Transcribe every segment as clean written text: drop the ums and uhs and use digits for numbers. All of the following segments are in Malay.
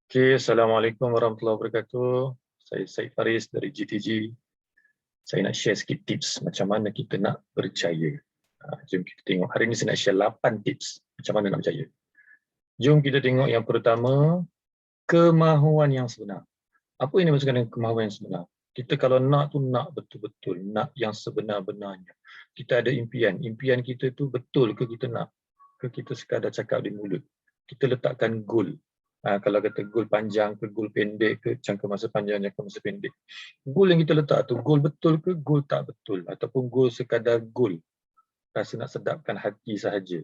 Okay, Assalamualaikum warahmatullahi wabarakatuh. Saya Syed Faris dari GTG. Saya nak share sikit tips macam mana kita nak berjaya. Jom kita tengok. Hari ini saya nak share 8 tips macam mana nak berjaya. Jom kita tengok yang pertama, kemahuan yang sebenar. Apa yang dimaksudkan dengan kemahuan yang sebenar? Kita kalau nak tu nak betul-betul, nak yang sebenar-benarnya. Kita ada impian. Impian kita tu betul ke kita nak? Ke kita sekadar cakap di mulut? Kita letakkan goal. Kalau kata goal panjang ke goal pendek ke jangka masa panjang, jangka masa pendek. Goal yang kita letak tu, goal betul ke goal tak betul? Ataupun goal sekadar goal. Rasa nak sedapkan hati sahaja.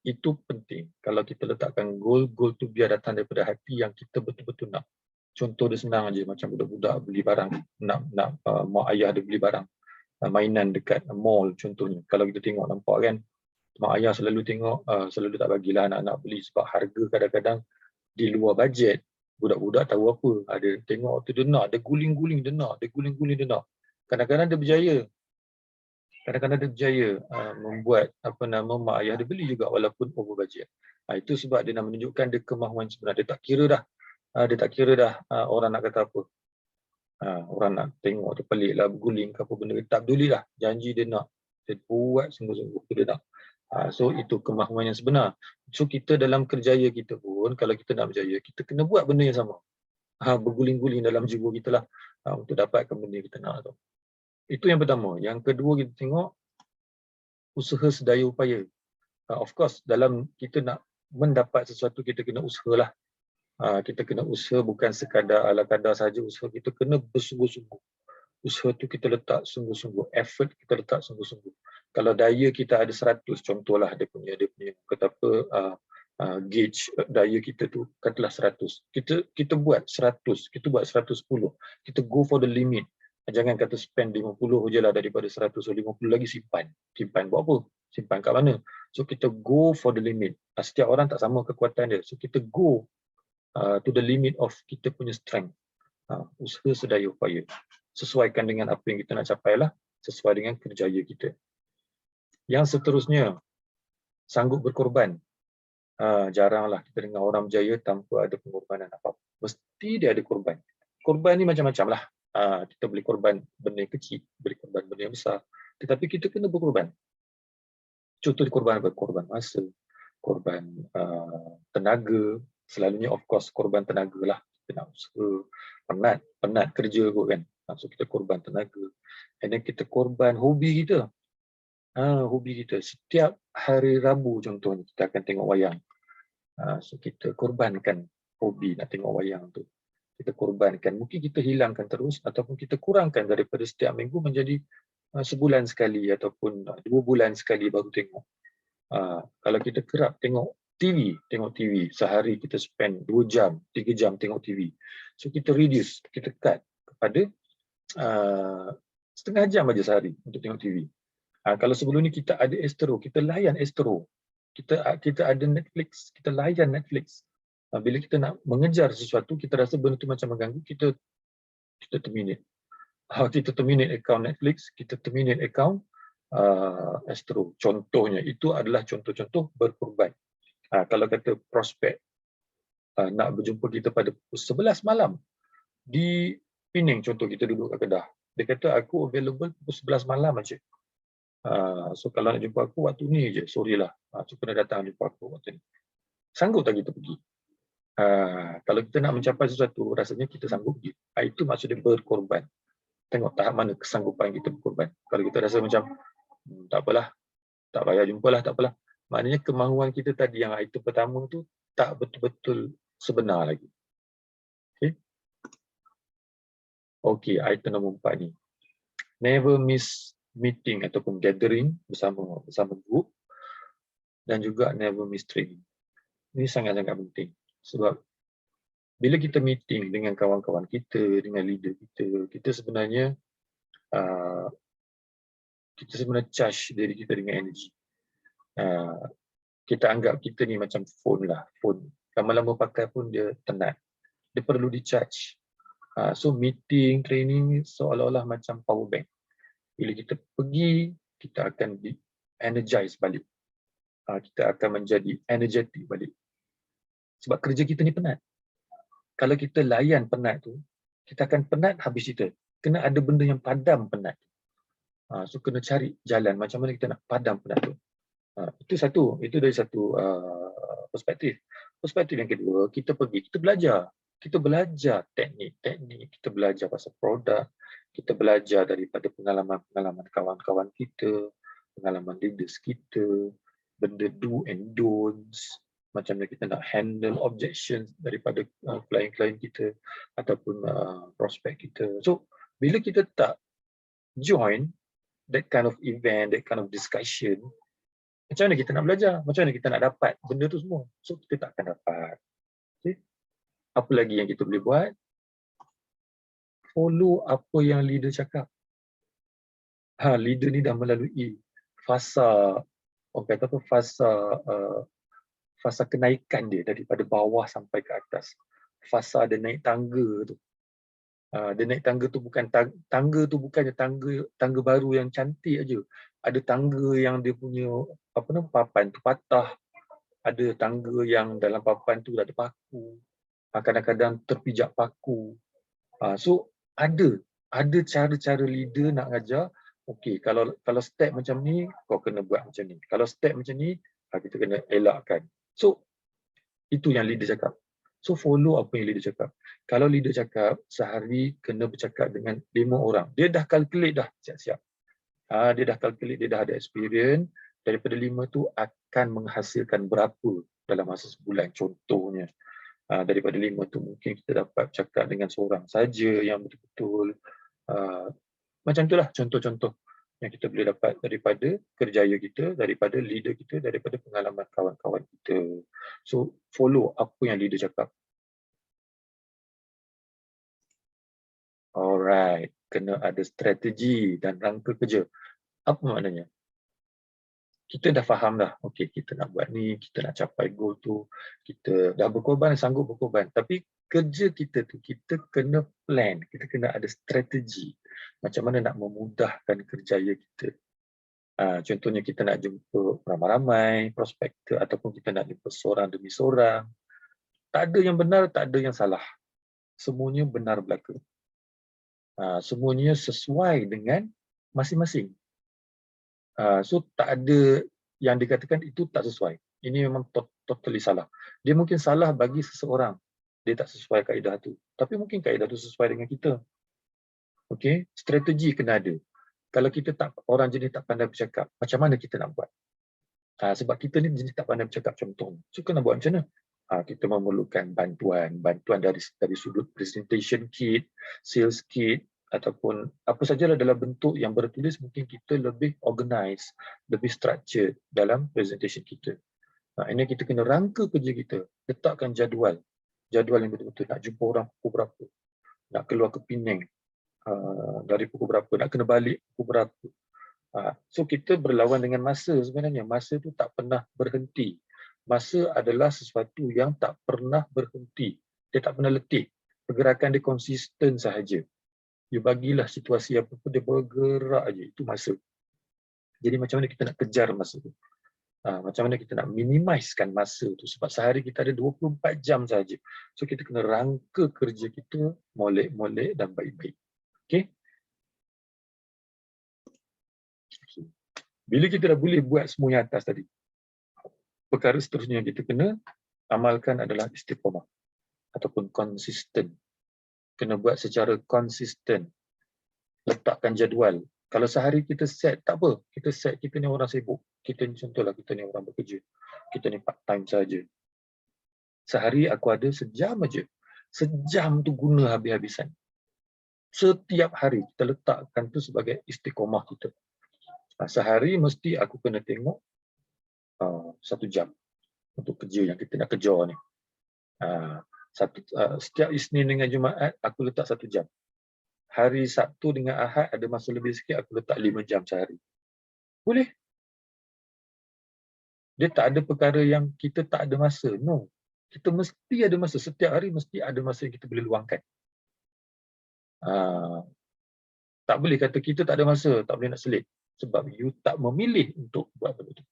Itu penting. Kalau kita letakkan goal, goal tu biar datang daripada hati yang kita betul-betul nak. Contoh dia senang aja, macam budak-budak beli barang, nak mak ayah dia beli barang, mainan dekat mall contohnya. Kalau kita tengok nampak kan, mak ayah selalu tengok, selalu tak bagilah anak-anak beli sebab harga kadang-kadang di luar bajet. Budak-budak tahu apa, ada tengok tu dia nak, dia guling-guling dia nak, dia guling-guling dia nak. Kadang-kadang dia berjaya. Kadang-kadang dia berjaya membuat mak ayah dia beli juga walaupun over budget. Itu sebab dia nak menunjukkan dia kemahuan sebenar. Dia tak kira dah orang nak kata apa. Orang nak tengok tu pelik lah, berguling ke apa benda, tak peduli lah. Janji dia nak, dia buat sungguh-sungguh dia nak. So itu kemahuan yang sebenar. So kita dalam kerjaya kita pun, kalau kita nak berjaya, kita kena buat benda yang sama. Berguling-guling dalam jiwa kita lah untuk dapatkan benda yang kita nak tu. Itu yang pertama. Yang kedua kita tengok usaha sedaya upaya. Of course dalam kita nak mendapat sesuatu kita kena usahalah. Kita kena usaha bukan sekadar ala kadar saja usaha, kita kena bersungguh-sungguh. Usaha tu kita letak sungguh-sungguh, effort kita letak sungguh-sungguh. Kalau daya kita ada 100, contohlah dia punya kata apa, gauge daya kita tu katalah 100. Kita buat 100, kita buat 110. Kita go for the limit. Jangan kata spend 50 je lah daripada 100, 50 lagi simpan. Simpan buat apa? Simpan kat mana? So kita go for the limit. Setiap orang tak sama kekuatan dia. So kita go to the limit of kita punya strength. Usaha sedaya upaya. Sesuaikan dengan apa yang kita nak capai lah, sesuai dengan kerjaya kita. Yang seterusnya, sanggup berkorban. Jaranglah kita dengar orang berjaya tanpa ada pengorbanan apa-apa. Mesti dia ada korban. Korban ni macam-macam lah. Kita boleh korban benda yang kecil, boleh korban benda yang besar. Tetapi kita kena berkorban. Contoh korban apa? Korban masa, korban tenaga. Selalunya of course korban tenaga lah. Kita nak usaha, penat kerja kot kan. So kita korban tenaga. And then kita korban hobi kita. Hobi kita. Setiap hari Rabu contohnya kita akan tengok wayang. So kita korbankan hobi nak tengok wayang tu. Kita korbankan. Mungkin kita hilangkan terus ataupun kita kurangkan daripada setiap minggu menjadi sebulan sekali ataupun 2 bulan sekali baru tengok. Kalau kita kerap tengok TV, sehari kita spend 2 jam, 3 jam tengok TV. So kita reduce, kita cut kepada setengah jam aja sehari untuk tengok TV. Kalau sebelum ni kita ada Astro, kita layan Astro. Kita ada Netflix, kita layan Netflix. Bila kita nak mengejar sesuatu, kita rasa benda tu macam mengganggu, kita terminate. Kita terminate account Netflix, kita terminate account Astro. Contohnya, itu adalah contoh-contoh berkorban. Kalau kata prospek nak berjumpa kita pada pukul 11 malam di Penang, contoh kita duduk kat Kedah. Dia kata aku available pukul 11 malam aja. So kalau nak jumpa aku waktu ni je, sorry lah. So kena datang jumpa aku waktu ni. Sanggup tak kita pergi? Kalau kita nak mencapai sesuatu, rasanya kita sanggup pergi. Itu maksudnya berkorban. Tengok tahap mana kesanggupan kita berkorban. Kalau kita rasa macam tak apalah, tak payah jumpalah, tak apalah. Maknanya kemahuan kita tadi yang item pertama tu tak betul-betul sebenar lagi. Okay, item nombor 4 ni. Never miss meeting ataupun gathering bersama group dan juga never miss training. Ini sangat-sangat penting sebab bila kita meeting dengan kawan-kawan kita, dengan leader kita sebenarnya charge diri kita dengan energi. Kita anggap kita ni macam phone lah, phone. Lama-lama pakai pun dia tenat. Dia perlu di-charge. So meeting, training seolah-olah macam power bank. Bila kita pergi, kita akan di-energize balik. Kita akan menjadi energetic balik. Sebab kerja kita ni penat. Kalau kita layan penat tu, kita akan penat habis kita. Kena ada benda yang padam penat. So kena cari jalan macam mana kita nak padam penat tu. Itu satu, itu dari satu perspektif. Perspektif yang kedua, kita pergi, kita belajar. Kita belajar teknik-teknik, kita belajar pasal produk, kita belajar daripada pengalaman-pengalaman kawan-kawan kita, pengalaman leaders kita, benda do and don'ts, macam mana kita nak handle objections daripada klien-klien kita ataupun prospek kita. So, bila kita tak join that kind of event, that kind of discussion, macam mana kita nak belajar? Macam mana kita nak dapat benda tu semua? So, kita tak akan dapat. Okay? Apa lagi yang kita boleh buat? Follow apa yang leader cakap. Leader ni dah melalui fasa, orang kata apa, fasa kenaikan dia daripada bawah sampai ke atas. Fasa dia naik tangga tu. Dia naik tangga tu bukan tangga tu bukannya tangga baru yang cantik aja. Ada tangga yang dia punya papan tu patah. Ada tangga yang dalam papan tu ada paku. Kadang-kadang terpijak paku. So ada cara-cara leader nak ajar. Okey, kalau step macam ni kau kena buat macam ni. Kalau step macam ni kita kena elakkan. So itu yang leader cakap. So follow apa yang leader cakap. Kalau leader cakap sehari kena bercakap dengan 5 orang. Dia dah calculate dah siap-siap. Dia dah calculate, dia dah ada experience. Daripada 5 tu akan menghasilkan berapa dalam masa sebulan contohnya. Daripada 5 tu mungkin kita dapat cakap dengan seorang saja yang betul-betul. Macam itulah contoh-contoh yang kita boleh dapat daripada kerjaya kita, daripada leader kita, daripada pengalaman kawan-kawan kita. So, follow apa yang leader cakap. Alright, kena ada strategi dan rangka kerja. Apa maknanya? Kita dah faham dah, okey kita nak buat ni, kita nak capai goal tu, kita dah berkorban, sanggup berkorban. Tapi kerja kita tu, kita kena plan, kita kena ada strategi. Macam mana nak memudahkan kerjaya kita. Contohnya kita nak jumpa ramai-ramai prospek kita ataupun kita nak jumpa seorang demi seorang. Tak ada yang benar, tak ada yang salah. Semuanya benar belaka. Semuanya sesuai dengan masing-masing. So tak ada yang dikatakan itu tak sesuai. Ini memang totally salah. Dia mungkin salah bagi seseorang. Dia tak sesuai kaedah tu. Tapi mungkin kaedah tu sesuai dengan kita. Okey, strategi kena ada. Kalau kita orang jenis tak pandai bercakap, macam mana kita nak buat? Sebab kita ni jenis tak pandai bercakap contoh. So kena buat macam mana? Kita memerlukan bantuan dari sudut presentation kit, sales kit, ataupun apa sajalah dalam bentuk yang bertulis, mungkin kita lebih organize, lebih structured dalam presentation kita. Ini kita kena rangka kerja kita, letakkan jadual yang betul-betul nak jumpa orang pukul berapa, nak keluar ke Penang dari pukul berapa, nak kena balik pukul berapa. So kita berlawan dengan masa sebenarnya. Masa tu tak pernah berhenti. Masa adalah sesuatu yang tak pernah berhenti. Dia tak pernah letih. Pergerakan dia konsisten sahaja. Dia bagilah situasi apa pun, dia bergerak aja. Itu masa. Jadi macam mana kita nak kejar masa tu? Macam mana kita nak minimizekan masa tu? Sebab sehari kita ada 24 jam sahaja. So kita kena rangka kerja kita molek-molek dan baik-baik. Okay? Bila kita dah boleh buat semua yang atas tadi, perkara seterusnya yang kita kena amalkan adalah istiqamah ataupun konsisten. Kena buat secara konsisten. Letakkan jadual. Kalau sehari kita set, tak apa. Kita set, kita ni orang sibuk. Kita ni contohlah, kita ni orang bekerja. Kita ni part time saja. Sehari aku ada sejam aja. Sejam tu guna habis-habisan. Setiap hari kita letakkan tu sebagai istiqamah kita. Sehari mesti aku kena tengok 1 jam untuk kerja yang kita nak kejar ni. Setiap Isnin dengan Jumaat aku letak 1 jam. Hari Sabtu dengan Ahad ada masa lebih sikit, aku letak 5 jam sehari. Boleh. Dia tak ada perkara yang kita tak ada masa. No. Kita mesti ada masa. Setiap hari mesti ada masa yang kita boleh luangkan. Tak boleh kata kita tak ada masa, tak boleh nak selit. Sebab you tak memilih untuk buat benda itu.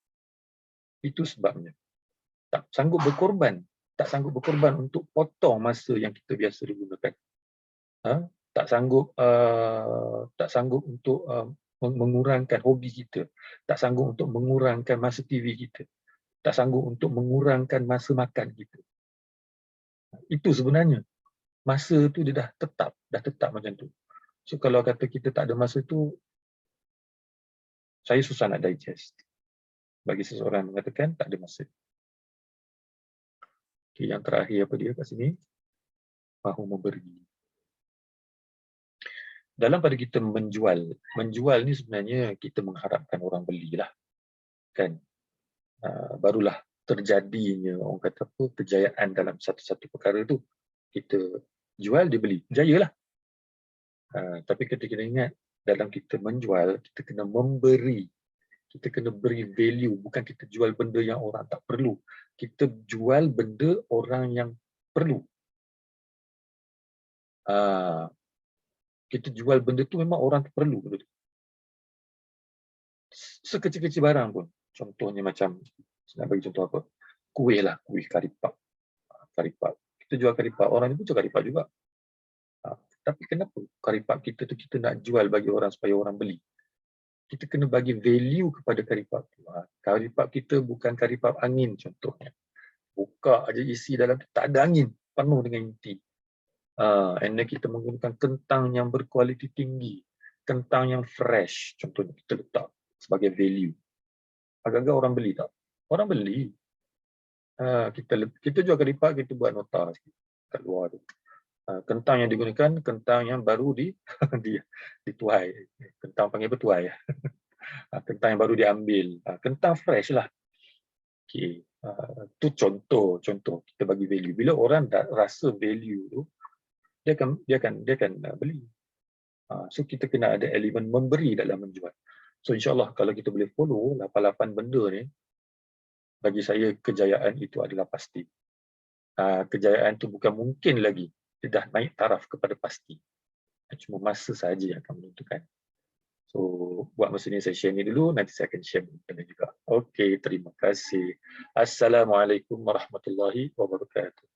Itu sebabnya. Tak sanggup berkorban. tak sanggup berkorban untuk potong masa yang kita biasa digunakan. Tak sanggup untuk mengurangkan hobi kita, tak sanggup untuk mengurangkan masa TV kita, tak sanggup untuk mengurangkan masa makan kita. Itu sebenarnya masa tu dia dah tetap macam tu. So kalau kata kita tak ada masa tu, saya susah nak digest. Bagi seseorang mengatakan tak ada masa. Okay, yang terakhir apa dia kat sini? Mahu memberi. Dalam pada kita menjual ni sebenarnya kita mengharapkan orang belilah, kan? Barulah terjadinya orang kata apa, kejayaan dalam satu-satu perkara tu. Kita jual, dia beli, jayalah. Tapi kita kena ingat, dalam kita menjual, kita kena memberi. Kita kena beri value, bukan kita jual benda yang orang tak perlu. Kita jual benda orang yang perlu. Kita jual benda tu memang orang tu perlu. Sekecil-kecil barang pun. Contohnya macam, nak bagi contoh apa? Kuih lah, kuih karipap. Kita jual karipap, orang ni pun jual karipap juga. Tapi kenapa karipap kita tu kita nak jual bagi orang supaya orang beli? Kita kena bagi value kepada karipap tu. Karipap kita bukan karipap angin contohnya. Buka aja isi dalam tu tak ada angin, penuh dengan inti. And then kita menggunakan kentang yang berkualiti tinggi, kentang yang fresh contohnya kita letak sebagai value. Agak-agak orang beli tak? Orang beli. Kita jual karipap, kita buat nota sikit kat luar tu. Kentang yang digunakan, kentang yang baru dituai. Kentang panggil apa, tuai. Kentang yang baru diambil. Kentang fresh lah. Okay. Tu contoh kita bagi value. Bila orang dah rasa value tu, dia akan beli. So kita kena ada elemen memberi dalam menjual. So insyaAllah kalau kita boleh follow 8 benda ni, bagi saya kejayaan itu adalah pasti. Kejayaan itu bukan mungkin lagi. Dia dah naik taraf kepada pasti. Cuma masa sahaja yang akan menentukan. So, buat masa ni saya share ni dulu, nanti saya akan share benda juga. Okey, terima kasih. Assalamualaikum warahmatullahi wabarakatuh.